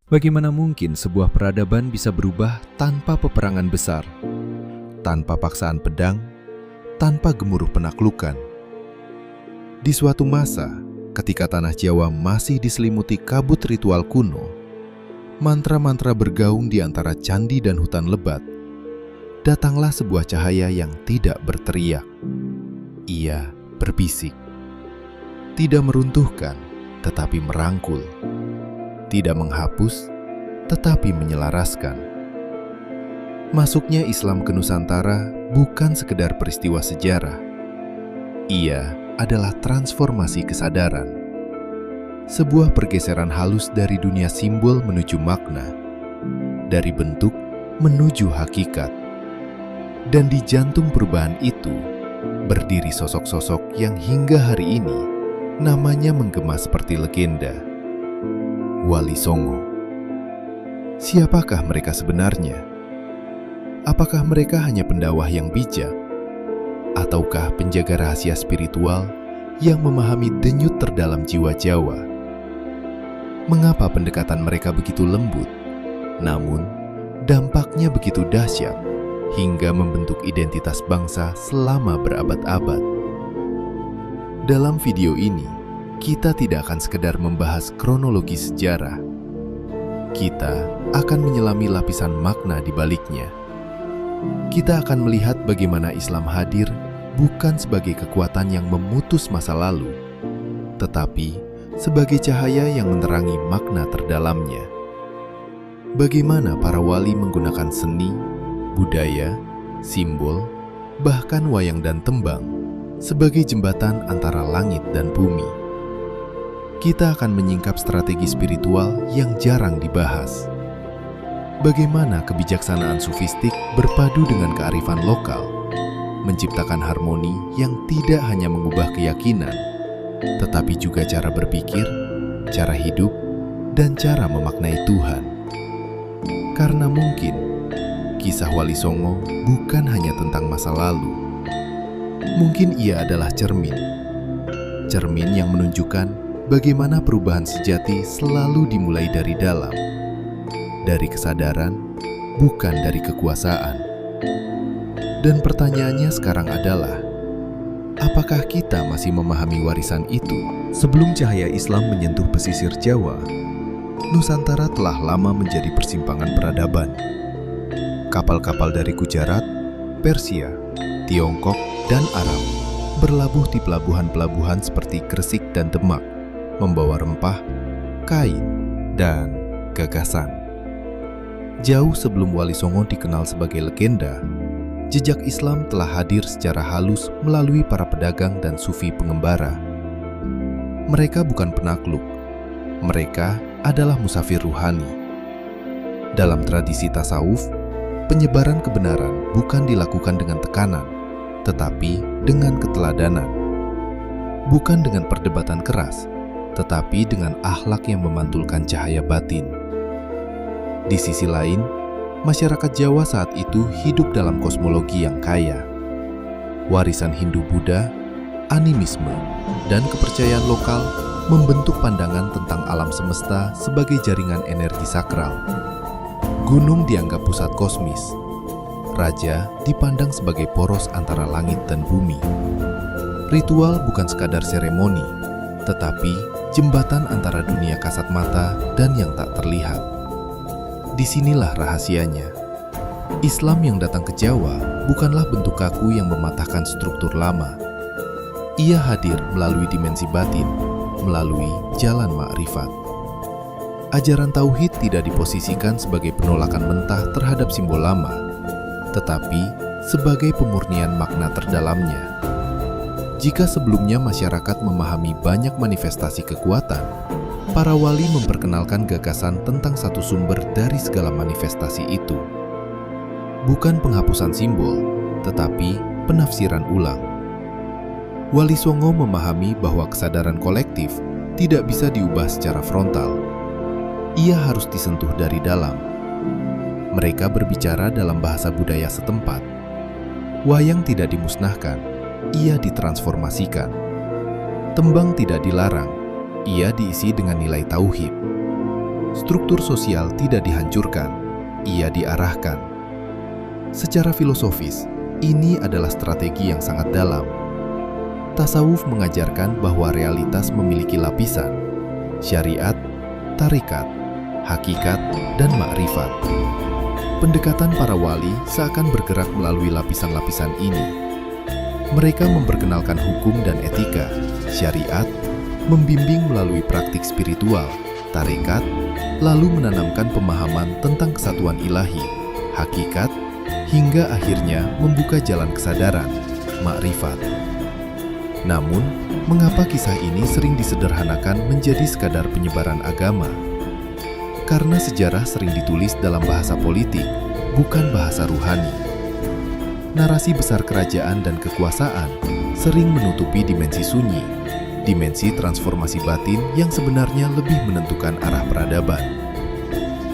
Bagaimana mungkin sebuah peradaban bisa berubah tanpa peperangan besar, tanpa paksaan pedang, tanpa gemuruh penaklukan? Di suatu masa, ketika tanah Jawa masih diselimuti kabut ritual kuno, mantra-mantra bergaung di antara candi dan hutan lebat, datanglah sebuah cahaya yang tidak berteriak. Ia berbisik. Tidak meruntuhkan, tetapi merangkul. Tidak menghapus, tetapi menyelaraskan. Masuknya Islam ke Nusantara bukan sekedar peristiwa sejarah. Ia adalah transformasi kesadaran. Sebuah pergeseran halus dari dunia simbol menuju makna, dari bentuk menuju hakikat. Dan di jantung perubahan itu, berdiri sosok-sosok yang hingga hari ini namanya menggema seperti legenda. Wali Songo. Siapakah mereka sebenarnya? Apakah mereka hanya pendakwah yang bijak? Ataukah penjaga rahasia spiritual yang memahami denyut terdalam jiwa Jawa? Mengapa pendekatan mereka begitu lembut, namun dampaknya begitu dahsyat hingga membentuk identitas bangsa selama berabad-abad? Dalam video ini, kita tidak akan sekedar membahas kronologi sejarah. Kita akan menyelami lapisan makna di baliknya. Kita akan melihat bagaimana Islam hadir bukan sebagai kekuatan yang memutus masa lalu, tetapi sebagai cahaya yang menerangi makna terdalamnya. Bagaimana para wali menggunakan seni, budaya, simbol, bahkan wayang dan tembang sebagai jembatan antara langit dan bumi. Kita akan menyingkap strategi spiritual yang jarang dibahas. Bagaimana kebijaksanaan sufistik berpadu dengan kearifan lokal, menciptakan harmoni yang tidak hanya mengubah keyakinan, tetapi juga cara berpikir, cara hidup, dan cara memaknai Tuhan. Karena mungkin, kisah Wali Songo bukan hanya tentang masa lalu. Mungkin ia adalah cermin yang menunjukkan bagaimana perubahan sejati selalu dimulai dari dalam, dari kesadaran, bukan dari kekuasaan. Dan pertanyaannya sekarang adalah, apakah kita masih memahami warisan itu? Sebelum cahaya Islam menyentuh pesisir Jawa, Nusantara telah lama menjadi persimpangan peradaban. Kapal-kapal dari Gujarat, Persia, Tiongkok, dan Arab berlabuh di pelabuhan-pelabuhan seperti Gresik dan Demak, membawa rempah, kain, dan gagasan. Jauh sebelum Wali Songo dikenal sebagai legenda, jejak Islam telah hadir secara halus melalui para pedagang dan sufi pengembara. Mereka bukan penakluk, mereka adalah musafir ruhani. Dalam tradisi tasawuf, penyebaran kebenaran bukan dilakukan dengan tekanan, tetapi dengan keteladanan. Bukan dengan perdebatan keras, tetapi dengan akhlak yang memantulkan cahaya batin. Di sisi lain, masyarakat Jawa saat itu hidup dalam kosmologi yang kaya. Warisan Hindu-Buddha, animisme, dan kepercayaan lokal membentuk pandangan tentang alam semesta sebagai jaringan energi sakral. Gunung dianggap pusat kosmis. Raja dipandang sebagai poros antara langit dan bumi. Ritual bukan sekadar seremoni, tetapi jembatan antara dunia kasat mata dan yang tak terlihat. Disinilah rahasianya. Islam yang datang ke Jawa bukanlah bentuk kaku yang mematahkan struktur lama. Ia hadir melalui dimensi batin, melalui jalan makrifat. Ajaran tauhid tidak diposisikan sebagai penolakan mentah terhadap simbol lama, tetapi sebagai pemurnian makna terdalamnya. Jika sebelumnya masyarakat memahami banyak manifestasi kekuatan, para wali memperkenalkan gagasan tentang satu sumber dari segala manifestasi itu. Bukan penghapusan simbol, tetapi penafsiran ulang. Wali Songo memahami bahwa kesadaran kolektif tidak bisa diubah secara frontal. Ia harus disentuh dari dalam. Mereka berbicara dalam bahasa budaya setempat. Wayang tidak dimusnahkan, ia ditransformasikan. Tembang tidak dilarang, ia diisi dengan nilai tauhid. struktur sosial tidak dihancurkan, ia diarahkan. Secara filosofis, ini adalah strategi yang sangat dalam. Tasawuf mengajarkan bahwa realitas memiliki lapisan: syariat, tarikat, hakikat, dan makrifat. Pendekatan para wali seakan bergerak melalui lapisan-lapisan ini. Mereka memperkenalkan hukum dan etika, syariat, membimbing melalui praktik spiritual, tarekat, lalu menanamkan pemahaman tentang kesatuan ilahi, hakikat, hingga akhirnya membuka jalan kesadaran, makrifat. Namun, mengapa kisah ini sering disederhanakan menjadi sekadar penyebaran agama? Karena sejarah sering ditulis dalam bahasa politik, bukan bahasa ruhani. Narasi besar kerajaan dan kekuasaan sering menutupi dimensi sunyi, dimensi transformasi batin yang sebenarnya lebih menentukan arah peradaban.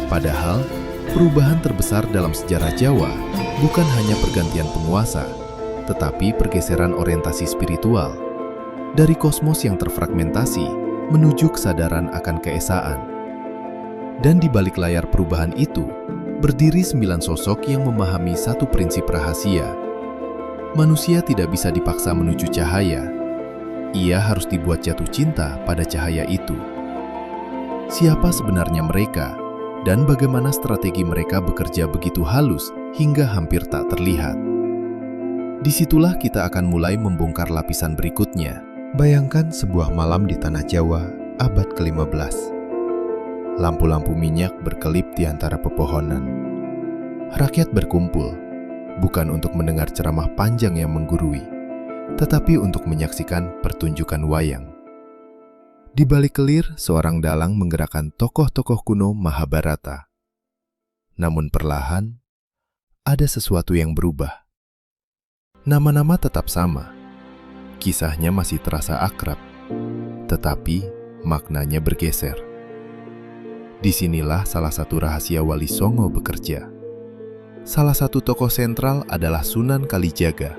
Padahal, perubahan terbesar dalam sejarah Jawa bukan hanya pergantian penguasa, tetapi pergeseran orientasi spiritual dari kosmos yang terfragmentasi menuju kesadaran akan keesaan. Dan di balik layar perubahan itu, berdiri 9 sosok yang memahami satu prinsip rahasia. Manusia tidak bisa dipaksa menuju cahaya. Ia harus dibuat jatuh cinta pada cahaya itu. Siapa sebenarnya mereka, dan bagaimana strategi mereka bekerja begitu halus hingga hampir tak terlihat? Disitulah kita akan mulai membongkar lapisan berikutnya. Bayangkan sebuah malam di tanah Jawa abad ke-15. Lampu-lampu minyak berkelip di antara pepohonan. Rakyat berkumpul, bukan untuk mendengar ceramah panjang yang menggurui, tetapi untuk menyaksikan pertunjukan wayang. Di balik kelir, seorang dalang menggerakkan tokoh-tokoh kuno Mahabharata. Namun perlahan, ada sesuatu yang berubah. Nama-nama tetap sama. Kisahnya masih terasa akrab, tetapi maknanya bergeser. Disinilah salah satu rahasia Wali Songo bekerja. Salah satu tokoh sentral adalah Sunan Kalijaga.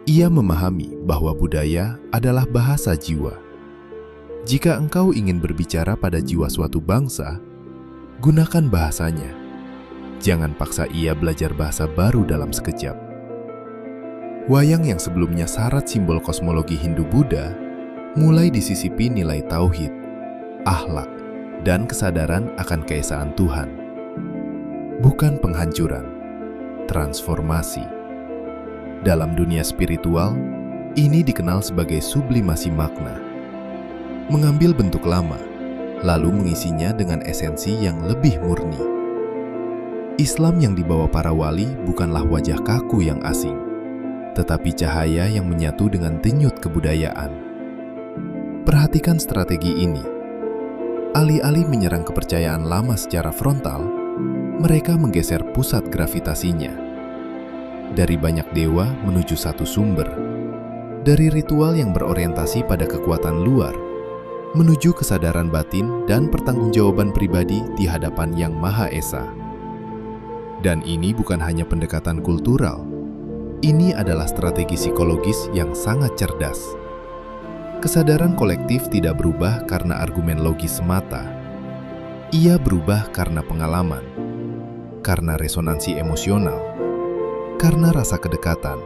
Ia memahami bahwa budaya adalah bahasa jiwa. Jika engkau ingin berbicara pada jiwa suatu bangsa, gunakan bahasanya. Jangan paksa ia belajar bahasa baru dalam sekejap. Wayang yang sebelumnya syarat simbol kosmologi Hindu-Buddha, mulai disisipi nilai tauhid, akhlak, dan kesadaran akan keesaan Tuhan. Bukan penghancuran, transformasi. Dalam dunia spiritual, ini dikenal sebagai sublimasi makna. Mengambil bentuk lama, lalu mengisinya dengan esensi yang lebih murni. Islam yang dibawa para wali bukanlah wajah kaku yang asing, tetapi cahaya yang menyatu dengan denyut kebudayaan. Perhatikan strategi ini. Alih-alih menyerang kepercayaan lama secara frontal, mereka menggeser pusat gravitasinya. Dari banyak dewa menuju satu sumber. Dari ritual yang berorientasi pada kekuatan luar, menuju kesadaran batin dan pertanggungjawaban pribadi di hadapan Yang Maha Esa. Dan ini bukan hanya pendekatan kultural. Ini adalah strategi psikologis yang sangat cerdas. Kesadaran kolektif tidak berubah karena argumen logis semata. Ia berubah karena pengalaman, karena resonansi emosional, karena rasa kedekatan.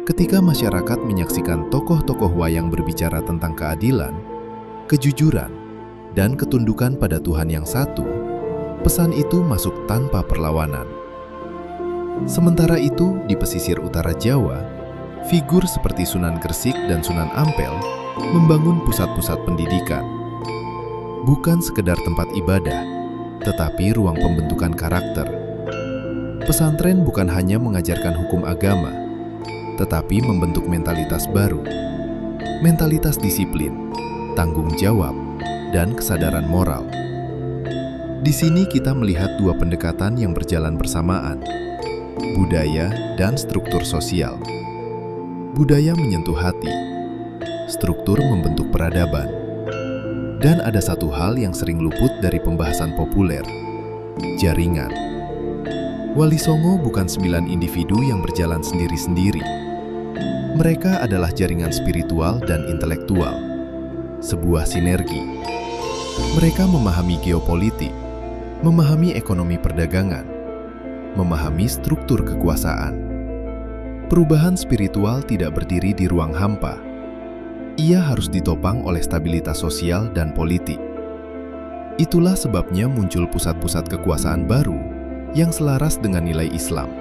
Ketika masyarakat menyaksikan tokoh-tokoh wayang berbicara tentang keadilan, kejujuran, dan ketundukan pada Tuhan yang satu, pesan itu masuk tanpa perlawanan. Sementara itu, di pesisir utara Jawa, figur seperti Sunan Gresik dan Sunan Ampel membangun pusat-pusat pendidikan. Bukan sekedar tempat ibadah, tetapi ruang pembentukan karakter. Pesantren bukan hanya mengajarkan hukum agama, tetapi membentuk mentalitas baru. Mentalitas disiplin, tanggung jawab, dan kesadaran moral. Di sini kita melihat dua pendekatan yang berjalan bersamaan, budaya dan struktur sosial. Budaya menyentuh hati, struktur membentuk peradaban. Dan ada satu hal yang sering luput dari pembahasan populer, jaringan. Wali Songo bukan 9 individu yang berjalan sendiri-sendiri. Mereka adalah jaringan spiritual dan intelektual, sebuah sinergi. Mereka memahami geopolitik, memahami ekonomi perdagangan, memahami struktur kekuasaan. Perubahan spiritual tidak berdiri di ruang hampa. Ia harus ditopang oleh stabilitas sosial dan politik. Itulah sebabnya muncul pusat-pusat kekuasaan baru yang selaras dengan nilai Islam,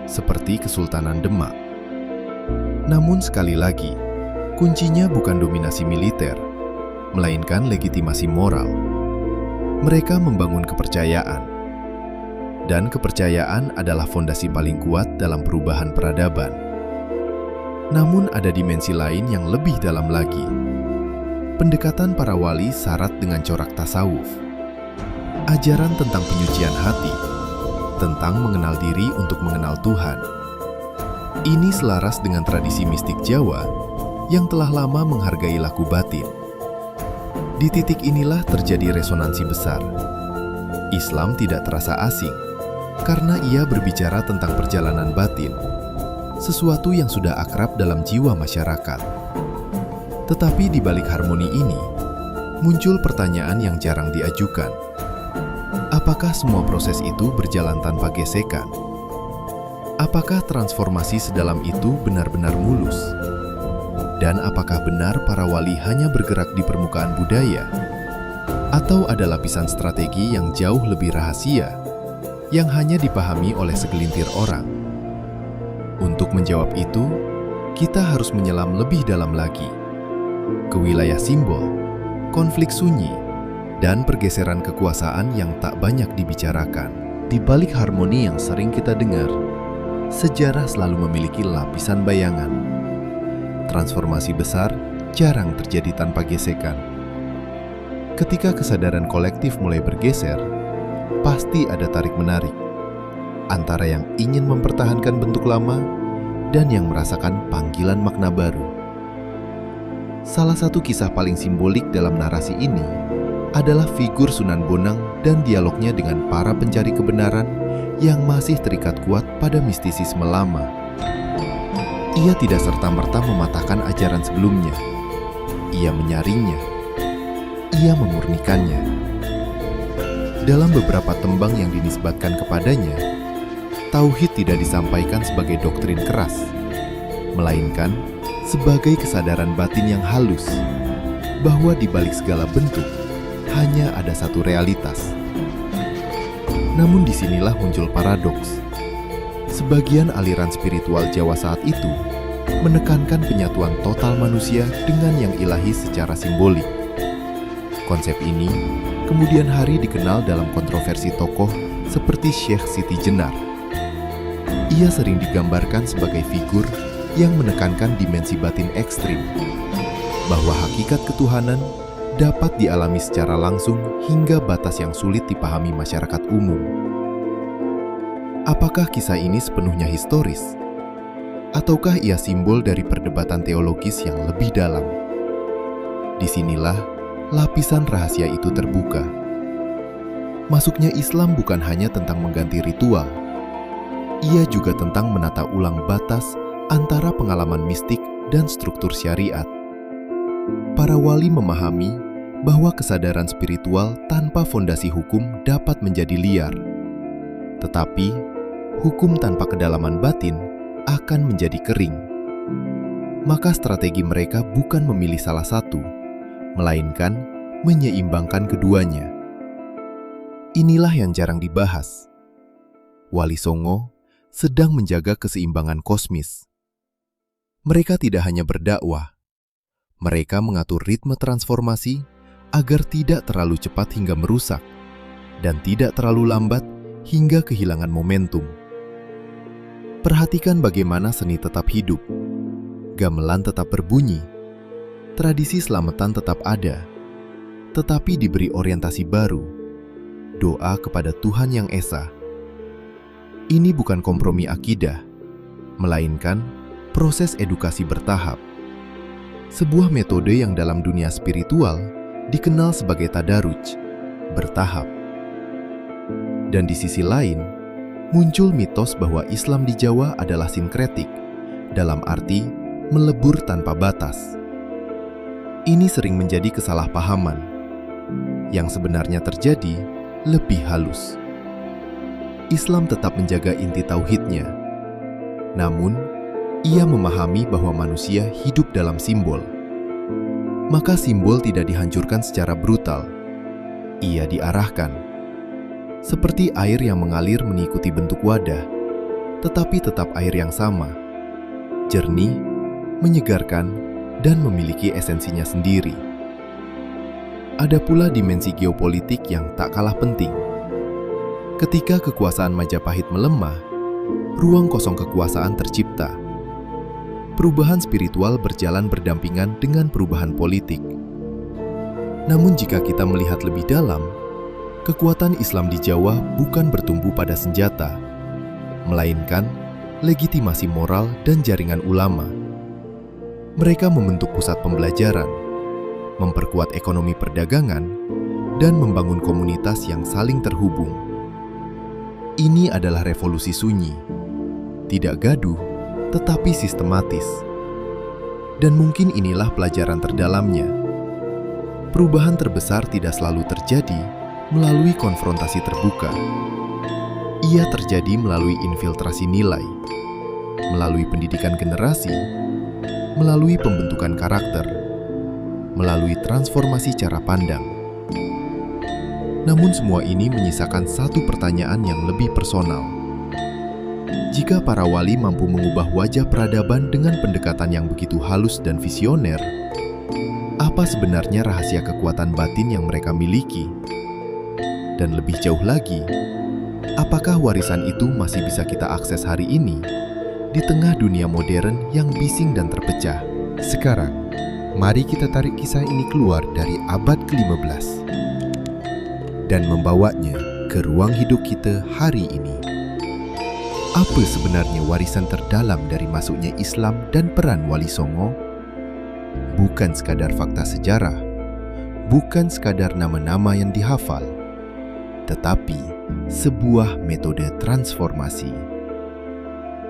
seperti Kesultanan Demak. Namun sekali lagi, kuncinya bukan dominasi militer, melainkan legitimasi moral. Mereka membangun kepercayaan, dan kepercayaan adalah fondasi paling kuat dalam perubahan peradaban. Namun ada dimensi lain yang lebih dalam lagi. Pendekatan para wali syarat dengan corak tasawuf. Ajaran tentang penyucian hati, tentang mengenal diri untuk mengenal Tuhan. Ini selaras dengan tradisi mistik Jawa yang telah lama menghargai laku batin. Di titik inilah terjadi resonansi besar. Islam tidak terasa asing karena ia berbicara tentang perjalanan batin, sesuatu yang sudah akrab dalam jiwa masyarakat. Tetapi di balik harmoni ini, muncul pertanyaan yang jarang diajukan. Apakah semua proses itu berjalan tanpa gesekan? Apakah transformasi sedalam itu benar-benar mulus? Dan apakah benar para wali hanya bergerak di permukaan budaya? Atau ada lapisan strategi yang jauh lebih rahasia, yang hanya dipahami oleh segelintir orang? Untuk menjawab itu, kita harus menyelam lebih dalam lagi ke wilayah simbol, konflik sunyi, dan pergeseran kekuasaan yang tak banyak dibicarakan. Di balik harmoni yang sering kita dengar, sejarah selalu memiliki lapisan bayangan. Transformasi besar jarang terjadi tanpa gesekan. Ketika kesadaran kolektif mulai bergeser, pasti ada tarik-menarik antara yang ingin mempertahankan bentuk lama dan yang merasakan panggilan makna baru. Salah satu kisah paling simbolik dalam narasi ini adalah figur Sunan Bonang dan dialognya dengan para pencari kebenaran yang masih terikat kuat pada mistisisme lama. Ia tidak serta-merta mematahkan ajaran sebelumnya. Ia menyaringnya. Ia memurnikannya. Dalam beberapa tembang yang dinisbatkan kepadanya, tauhid tidak disampaikan sebagai doktrin keras, melainkan sebagai kesadaran batin yang halus, bahwa di balik segala bentuk, hanya ada satu realitas. Namun disinilah muncul paradoks. Sebagian aliran spiritual Jawa saat itu menekankan penyatuan total manusia dengan yang ilahi secara simbolik. Konsep ini kemudian hari dikenal dalam kontroversi tokoh seperti Syekh Siti Jenar. Ia sering digambarkan sebagai figur yang menekankan dimensi batin ekstrim, bahwa hakikat ketuhanan dapat dialami secara langsung hingga batas yang sulit dipahami masyarakat umum. Apakah kisah ini sepenuhnya historis? Ataukah ia simbol dari perdebatan teologis yang lebih dalam? Disinilah lapisan rahasia itu terbuka. Masuknya Islam bukan hanya tentang mengganti ritual. Ia juga tentang menata ulang batas antara pengalaman mistik dan struktur syariat. Para wali memahami bahwa kesadaran spiritual tanpa fondasi hukum dapat menjadi liar. Tetapi, hukum tanpa kedalaman batin akan menjadi kering. Maka strategi mereka bukan memilih salah satu, melainkan menyeimbangkan keduanya. Inilah yang jarang dibahas. Wali Songo sedang menjaga keseimbangan kosmis. Mereka tidak hanya berdakwah, mereka mengatur ritme transformasi agar tidak terlalu cepat hingga merusak, dan tidak terlalu lambat hingga kehilangan momentum. Perhatikan bagaimana seni tetap hidup, gamelan tetap berbunyi, tradisi selamatan tetap ada, tetapi diberi orientasi baru, doa kepada Tuhan Yang Esa. Ini bukan kompromi akidah, melainkan proses edukasi bertahap. Sebuah metode yang dalam dunia spiritual dikenal sebagai tadaruj, bertahap. Dan di sisi lain, muncul mitos bahwa Islam di Jawa adalah sinkretik, dalam arti melebur tanpa batas. Ini sering menjadi kesalahpahaman. yang sebenarnya terjadi lebih halus. Islam tetap menjaga inti tauhidnya, namun ia memahami bahwa manusia hidup dalam simbol. Maka simbol tidak dihancurkan secara brutal, ia diarahkan. Seperti air yang mengalir mengikuti bentuk wadah, tetapi tetap air yang sama, jernih, menyegarkan, dan memiliki esensinya sendiri. Ada pula dimensi geopolitik yang tak kalah penting. Ketika kekuasaan Majapahit melemah, ruang kosong kekuasaan tercipta. Perubahan spiritual berjalan berdampingan dengan perubahan politik. Namun jika kita melihat lebih dalam, kekuatan Islam di Jawa bukan bertumbuh pada senjata, melainkan legitimasi moral dan jaringan ulama. Mereka membentuk pusat pembelajaran, memperkuat ekonomi perdagangan, dan membangun komunitas yang saling terhubung. Ini adalah revolusi sunyi, tidak gaduh, tetapi sistematis. Dan mungkin inilah pelajaran terdalamnya. Perubahan terbesar tidak selalu terjadi melalui konfrontasi terbuka. Ia terjadi melalui infiltrasi nilai, melalui pendidikan generasi, melalui pembentukan karakter, melalui transformasi cara pandang. Namun semua ini menyisakan satu pertanyaan yang lebih personal. Jika para wali mampu mengubah wajah peradaban dengan pendekatan yang begitu halus dan visioner, apa sebenarnya rahasia kekuatan batin yang mereka miliki? Dan lebih jauh lagi, apakah warisan itu masih bisa kita akses hari ini di tengah dunia modern yang bising dan terpecah? Sekarang, mari kita tarik kisah ini keluar dari abad ke-15 dan membawanya ke ruang hidup kita hari ini. Apa sebenarnya warisan terdalam dari masuknya Islam dan peran Wali Songo? Bukan sekadar fakta sejarah, bukan sekadar nama-nama yang dihafal, tetapi sebuah metode transformasi.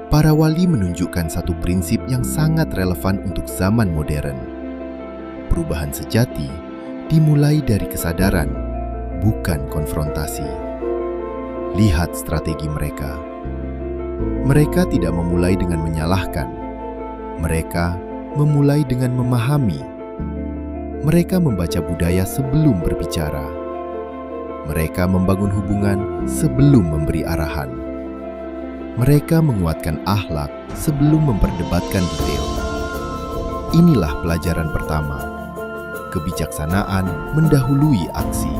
Para wali menunjukkan satu prinsip yang sangat relevan untuk zaman modern. Perubahan sejati dimulai dari kesadaran, bukan konfrontasi. Lihat strategi mereka. Mereka tidak memulai dengan menyalahkan. Mereka memulai dengan memahami. Mereka membaca budaya sebelum berbicara. Mereka membangun hubungan sebelum memberi arahan. Mereka menguatkan akhlak sebelum memperdebatkan detail. Inilah pelajaran pertama. Kebijaksanaan mendahului aksi.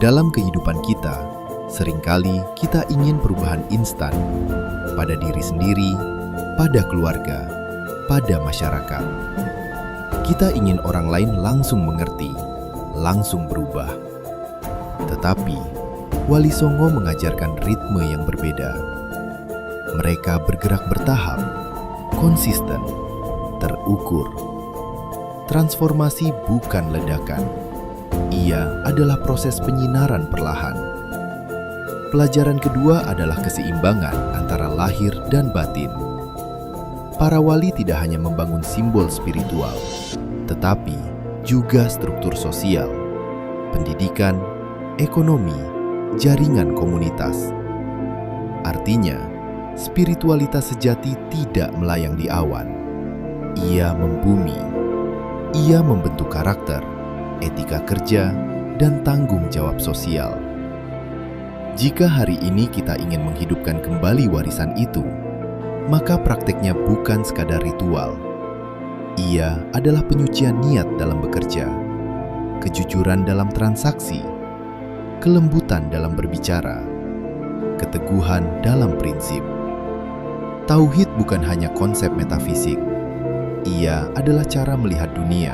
Dalam kehidupan kita, seringkali kita ingin perubahan instan pada diri sendiri, pada keluarga, pada masyarakat. Kita ingin orang lain langsung mengerti, langsung berubah. Tetapi Wali Songo mengajarkan ritme yang berbeda. Mereka bergerak bertahap, konsisten, terukur. Transformasi bukan ledakan. Ia adalah proses penyinaran perlahan. Pelajaran kedua adalah keseimbangan antara lahir dan batin. Para wali tidak hanya membangun simbol spiritual, tetapi juga struktur sosial, pendidikan, ekonomi, jaringan komunitas. Artinya, spiritualitas sejati tidak melayang di awan. Ia membumi. Ia membentuk karakter, etika kerja, dan tanggung jawab sosial. Jika hari ini kita ingin menghidupkan kembali warisan itu, maka prakteknya bukan sekadar ritual. Ia adalah penyucian niat dalam bekerja, kejujuran dalam transaksi, kelembutan dalam berbicara, keteguhan dalam prinsip. Tauhid bukan hanya konsep metafisik. Ia adalah cara melihat dunia,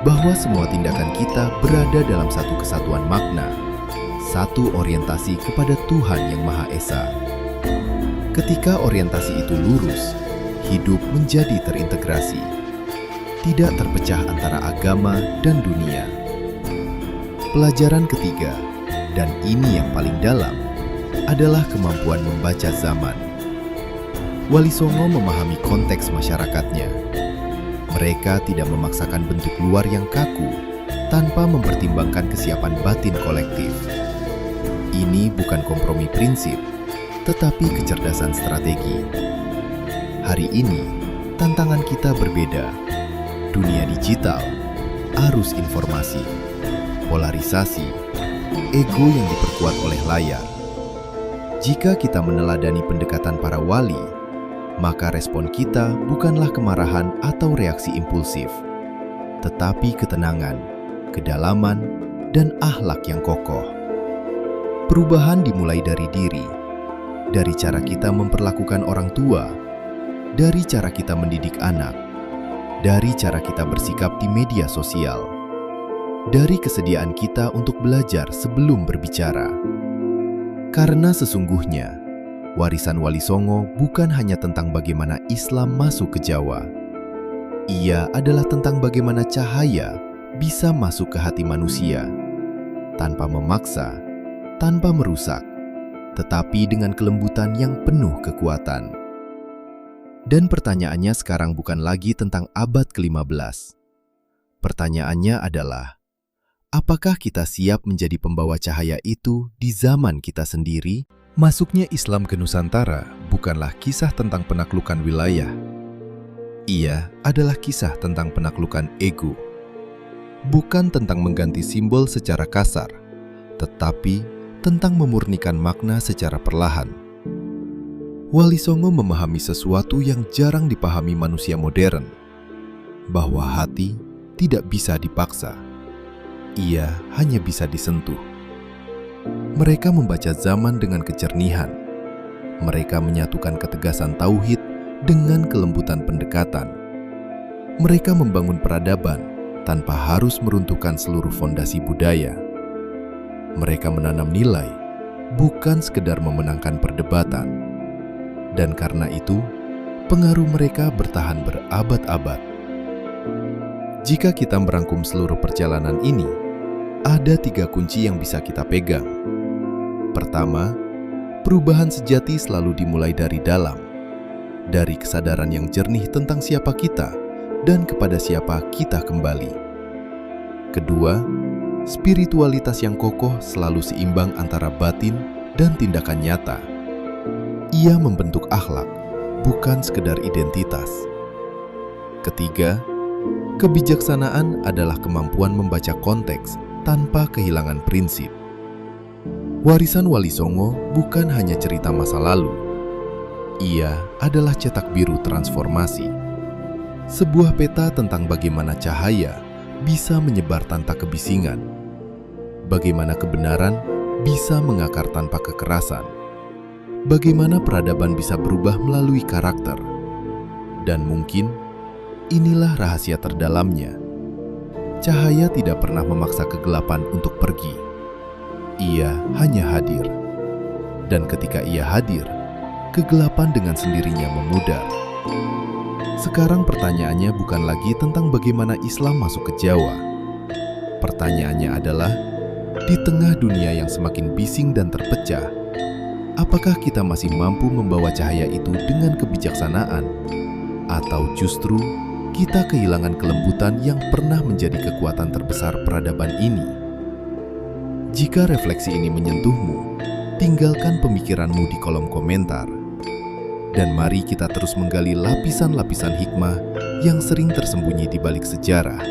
bahwa semua tindakan kita berada dalam satu kesatuan makna, satu orientasi kepada Tuhan Yang Maha Esa. Ketika orientasi itu lurus, hidup menjadi terintegrasi, tidak terpecah antara agama dan dunia. Pelajaran ketiga, dan ini yang paling dalam, adalah kemampuan membaca zaman. Wali Songo memahami konteks masyarakatnya. Mereka tidak memaksakan bentuk luar yang kaku, tanpa mempertimbangkan kesiapan batin kolektif. Ini bukan kompromi prinsip, tetapi kecerdasan strategi. Hari ini, tantangan kita berbeda. Dunia digital, arus informasi, polarisasi, ego yang diperkuat oleh layar. Jika kita meneladani pendekatan para wali, maka respon kita bukanlah kemarahan atau reaksi impulsif, tetapi ketenangan, kedalaman, dan akhlak yang kokoh. Perubahan dimulai dari diri, dari cara kita memperlakukan orang tua, dari cara kita mendidik anak, dari cara kita bersikap di media sosial, dari kesediaan kita untuk belajar sebelum berbicara. Karena sesungguhnya, warisan Wali Songo bukan hanya tentang bagaimana Islam masuk ke Jawa. Ia adalah tentang bagaimana cahaya bisa masuk ke hati manusia, tanpa memaksa, tanpa merusak, tetapi dengan kelembutan yang penuh kekuatan. Dan pertanyaannya sekarang bukan lagi tentang abad ke-15. Pertanyaannya adalah, apakah kita siap menjadi pembawa cahaya itu di zaman kita sendiri? Masuknya Islam ke Nusantara bukanlah kisah tentang penaklukan wilayah. Ia adalah kisah tentang penaklukan ego. Bukan tentang mengganti simbol secara kasar, tetapi tentang memurnikan makna secara perlahan. Wali Songo memahami sesuatu yang jarang dipahami manusia modern, bahwa hati tidak bisa dipaksa. Ia hanya bisa disentuh. Mereka membaca zaman dengan kejernihan. Mereka menyatukan ketegasan tauhid dengan kelembutan pendekatan. Mereka membangun peradaban tanpa harus meruntuhkan seluruh fondasi budaya. Mereka menanam nilai, bukan sekedar memenangkan perdebatan. Dan karena itu, pengaruh mereka bertahan berabad-abad. Jika kita merangkum seluruh perjalanan ini, ada 3 kunci yang bisa kita pegang. Pertama, perubahan sejati selalu dimulai dari dalam, dari kesadaran yang jernih tentang siapa kita dan kepada siapa kita kembali. Kedua, spiritualitas yang kokoh selalu seimbang antara batin dan tindakan nyata. Ia membentuk akhlak, bukan sekedar identitas. Ketiga, kebijaksanaan adalah kemampuan membaca konteks tanpa kehilangan prinsip. Warisan Wali Songo bukan hanya cerita masa lalu. Ia adalah cetak biru transformasi. Sebuah peta tentang bagaimana cahaya bisa menyebar tanpa kebisingan. Bagaimana kebenaran bisa mengakar tanpa kekerasan. Bagaimana peradaban bisa berubah melalui karakter. Dan mungkin inilah rahasia terdalamnya. Cahaya tidak pernah memaksa kegelapan untuk pergi. Ia hanya hadir. Dan ketika ia hadir, kegelapan dengan sendirinya memudar. Sekarang pertanyaannya bukan lagi tentang bagaimana Islam masuk ke Jawa. Pertanyaannya adalah, di tengah dunia yang semakin bising dan terpecah, apakah kita masih mampu membawa cahaya itu dengan kebijaksanaan? Atau justru kita kehilangan kelembutan yang pernah menjadi kekuatan terbesar peradaban ini? Jika refleksi ini menyentuhmu, tinggalkan pemikiranmu di kolom komentar. Dan mari kita terus menggali lapisan-lapisan hikmah yang sering tersembunyi di balik sejarah.